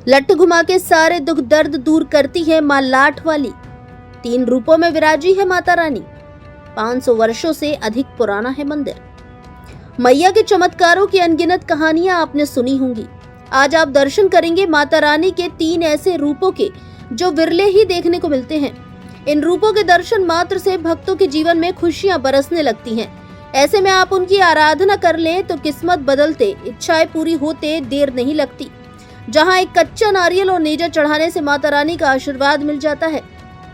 लट्ठ घुमा के सारे दुख दर्द दूर करती है मां लाठ वाली। 3 रूपों में विराजी है माता रानी। 500 वर्षों से अधिक पुराना है मंदिर। मैया के चमत्कारों की अनगिनत कहानियां आपने सुनी होंगी। आज आप दर्शन करेंगे माता रानी के 3 ऐसे रूपों के जो विरले ही देखने को मिलते हैं। इन रूपों के दर्शन मात्र से भक्तों के जीवन में खुशियां बरसने लगती हैं। ऐसे में आप उनकी आराधना कर लें तो किस्मत बदलते, इच्छाएं पूरी होते देर नहीं लगती। जहां एक कच्चा नारियल और नेजा चढ़ाने से माता रानी का आशीर्वाद मिल जाता है।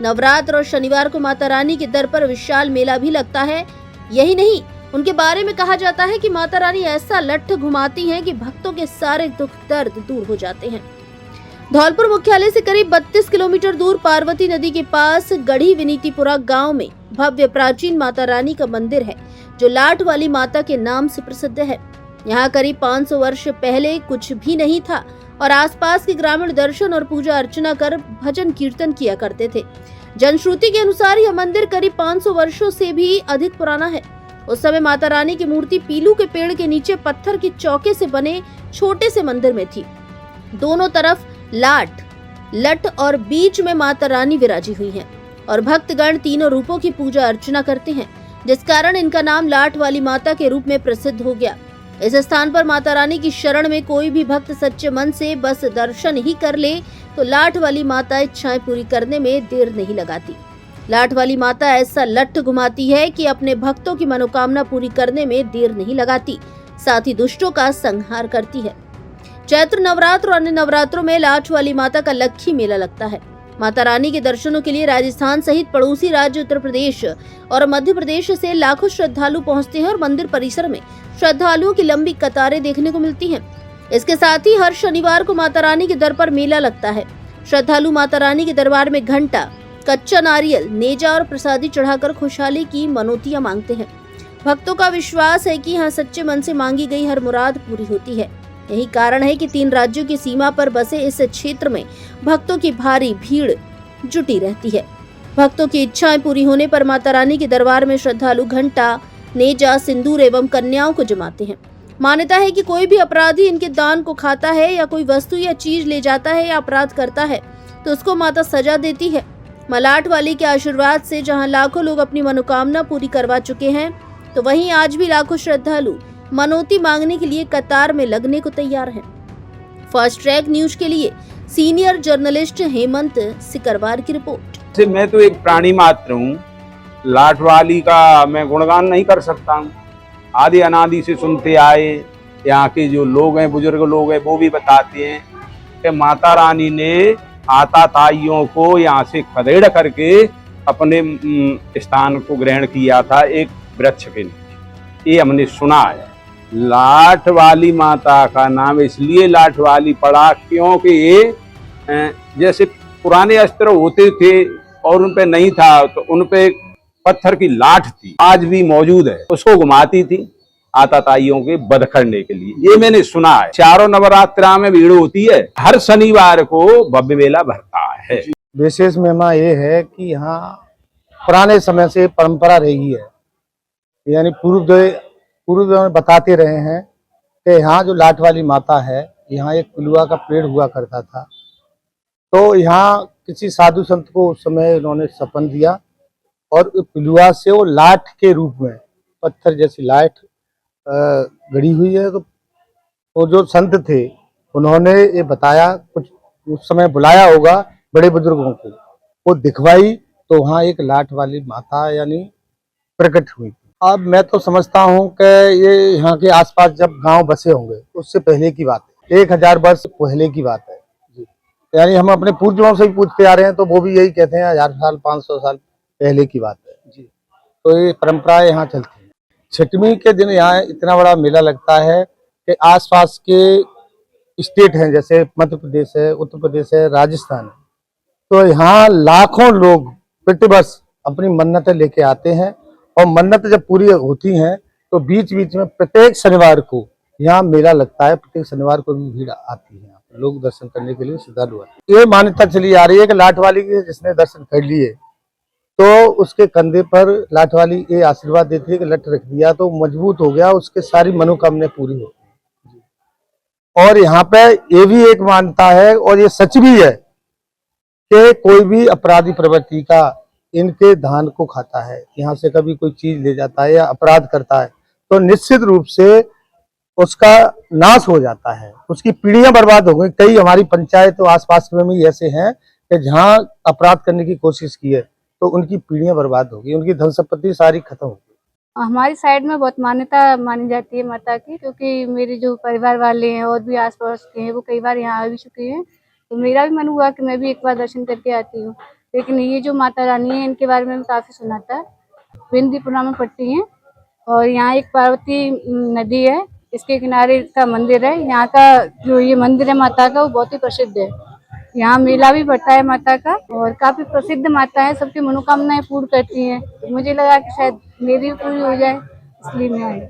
नवरात्र और शनिवार को माता रानी के दर पर विशाल मेला भी लगता है। यही नहीं, उनके बारे में कहा जाता है कि माता रानी ऐसा लट्ठ घुमाती हैं कि भक्तों के सारे दुख दर्द दूर हो जाते हैं। धौलपुर मुख्यालय से करीब 32 किलोमीटर दूर पार्वती नदी के पास गढ़ी विनीतिपुरा गांव में भव्य प्राचीन माता रानी का मंदिर है, जो लाठ वाली माता के नाम से प्रसिद्ध है। यहाँ करीब 500 वर्ष पहले कुछ भी नहीं था और आसपास के ग्रामीण दर्शन और पूजा अर्चना कर भजन कीर्तन किया करते थे। जनश्रुति के अनुसार यह मंदिर करीब 500 वर्षों से भी अधिक पुराना है। उस समय माता रानी की मूर्ति पीलू के पेड़ के नीचे पत्थर की चौके से बने छोटे से मंदिर में थी। दोनों तरफ लाठ, लठ और बीच में माता रानी विराजी हुई हैं और भक्तगण तीनों रूपों की पूजा अर्चना करते हैं, जिस कारण इनका नाम लाठ वाली माता के रूप में प्रसिद्ध हो गया। इस स्थान पर माता रानी की शरण में कोई भी भक्त सच्चे मन से बस दर्शन ही कर ले तो लाठ वाली माता इच्छाएं पूरी करने में देर नहीं लगाती। लाठ वाली माता ऐसा लट्ठ घुमाती है कि अपने भक्तों की मनोकामना पूरी करने में देर नहीं लगाती, साथ ही दुष्टों का संहार करती है। चैत्र नवरात्र और अन्य नवरात्रों में लाठ वाली माता का लक्खी मेला लगता है। माता रानी के दर्शनों के लिए राजस्थान सहित पड़ोसी राज्य उत्तर प्रदेश और मध्य प्रदेश से लाखों श्रद्धालु पहुंचते हैं और मंदिर परिसर में श्रद्धालुओं की लंबी कतारें देखने को मिलती हैं। इसके साथ ही हर शनिवार को माता रानी के दर पर मेला लगता है। श्रद्धालु माता रानी के दरबार में घंटा, कच्चा नारियल, नेजा और प्रसादी चढ़ाकर खुशहाली की मनौतियां मांगते हैं। भक्तों का विश्वास है कि यहाँ सच्चे मन से मांगी गई हर मुराद पूरी होती है। यही कारण है कि 3 राज्यों की सीमा पर बसे इस क्षेत्र में भक्तों की भारी भीड़ जुटी रहती है। भक्तों की इच्छाएं पूरी होने पर माता रानी के दरबार में श्रद्धालु घंटा, नेजा, सिंदूर एवं कन्याओं को जमाते हैं। मान्यता है कि कोई भी अपराधी इनके दान को खाता है या कोई वस्तु या चीज ले जाता है या अपराध करता है तो उसको माता सजा देती है। मां लाठ वाली के आशीर्वाद से जहां लाखों लोग अपनी मनोकामना पूरी करवा चुके हैं, तो वहीं आज भी लाखों श्रद्धालु मनौती मांगने के लिए कतार में लगने को तैयार हैं। फास्ट ट्रैक न्यूज के लिए सीनियर जर्नलिस्ट हेमंत सिकरवार की रिपोर्ट। मैं तो एक प्राणी मात्र हूँ, लाठ वाली का मैं गुणगान नहीं कर सकता हूँ। आदि अनादि से सुनते आए, यहाँ के जो लोग हैं, बुजुर्ग लोग हैं, वो भी बताते हैं कि माता रानी ने आताताइयों को यहाँ से खदेड़ करके अपने स्थान को ग्रहण किया था एक वृक्ष के नीचे। ये हमने सुना है। लाठ वाली माता का नाम इसलिए लाठ वाली पड़ा क्योंकि ये जैसे पुराने अस्त्र होते थे और उन पे नहीं था तो उन पे पत्थर की लाठ थी, आज भी मौजूद है, उसको घुमाती थी आताताइयों के वध करने के लिए। ये मैंने सुना है। चारों नवरात्रा में भीड़ होती है, हर शनिवार को भव्य मेला भरता है। विशेष महिमा ये है कि यहाँ पुराने समय से परंपरा रही है, यानी पूर्व बताते रहे हैं कि यहाँ जो लाठ वाली माता है, यहाँ एक पिलुआ का पेड़ हुआ करता था। तो यहाँ किसी साधु संत को उस समय उन्होंने सपन दिया और पिलुआ से वो लाठ के रूप में पत्थर जैसी लाठ गड़ी हुई है। तो वो जो संत थे उन्होंने ये बताया, कुछ उस समय बुलाया होगा बड़े बुजुर्गों को, वो दिखवाई तो वहाँ एक लाठ वाली माता यानी प्रकट हुई। अब मैं तो समझता हूँ कि ये यहाँ के आसपास जब गांव बसे होंगे उससे पहले की बात है, 1000 वर्ष पहले की बात है जी। यानी हम अपने पूर्वजों से भी पूछते आ रहे हैं तो वो भी यही कहते हैं 1000 साल 500 साल पहले की बात है जी। तो ये परंपराएं यहाँ चलती हैं। छठवीं के दिन यहाँ इतना बड़ा मेला लगता है कि आसपास के स्टेट हैं, जैसे मध्य प्रदेश है, उत्तर प्रदेश है, राजस्थान है, तो यहाँ लाखों लोग प्रतिवर्ष अपनी मन्नतें लेके आते हैं और मन्नत जब पूरी होती हैं तो बीच बीच में प्रत्येक शनिवार को यहाँ मेला लगता है। प्रत्येक शनिवार को भी भीड़ आती है, लोग दर्शन करने के लिए श्रद्धालु आते हैं। ये मान्यता चली आ रही है कि लाठ वाली के जिसने दर्शन कर लिए तो उसके कंधे पर लाठ वाली ये आशीर्वाद देती है कि लठ रख दिया तो मजबूत हो गया, उसके सारी मनोकामनाएं पूरी हो। और यहाँ पे ये भी एक मान्यता है और ये सच भी है कि कोई भी अपराधी प्रवृत्ति का इनके धान को खाता है, यहाँ से कभी कोई चीज ले जाता है या अपराध करता है तो निश्चित रूप से उसका नाश हो जाता है, उसकी पीढ़ियां बर्बाद हो गई। कई हमारी पंचायत तो आसपास में भी ऐसे हैं कि जहां अपराध करने की कोशिश की है तो उनकी पीढ़ियां बर्बाद हो गई, उनकी धन संपत्ति सारी खत्म हो गई। हमारी साइड में बहुत मान्यता मानी जाती है माता की, क्योंकि मेरे जो परिवार वाले हैं और भी आसपास के हैं वो कई बार यहाँ आ भी चुके हैं, तो मेरा भी मन हुआ कि मैं भी एक बार दर्शन करके आती हूँ। लेकिन ये जो माता रानी है इनके बारे में काफ़ी सुना था। बिंदीपुरा में पड़ती हैं और यहाँ एक पार्वती नदी है, इसके किनारे का मंदिर है। यहाँ का जो ये मंदिर है माता का वो बहुत ही प्रसिद्ध है। यहाँ मेला भी पड़ता है माता का और काफी प्रसिद्ध माता है, सबकी मनोकामनाएं पूर्ण करती हैं। मुझे लगा कि शायद मेरी भी पूरी हो जाए, इसलिए मैं आई।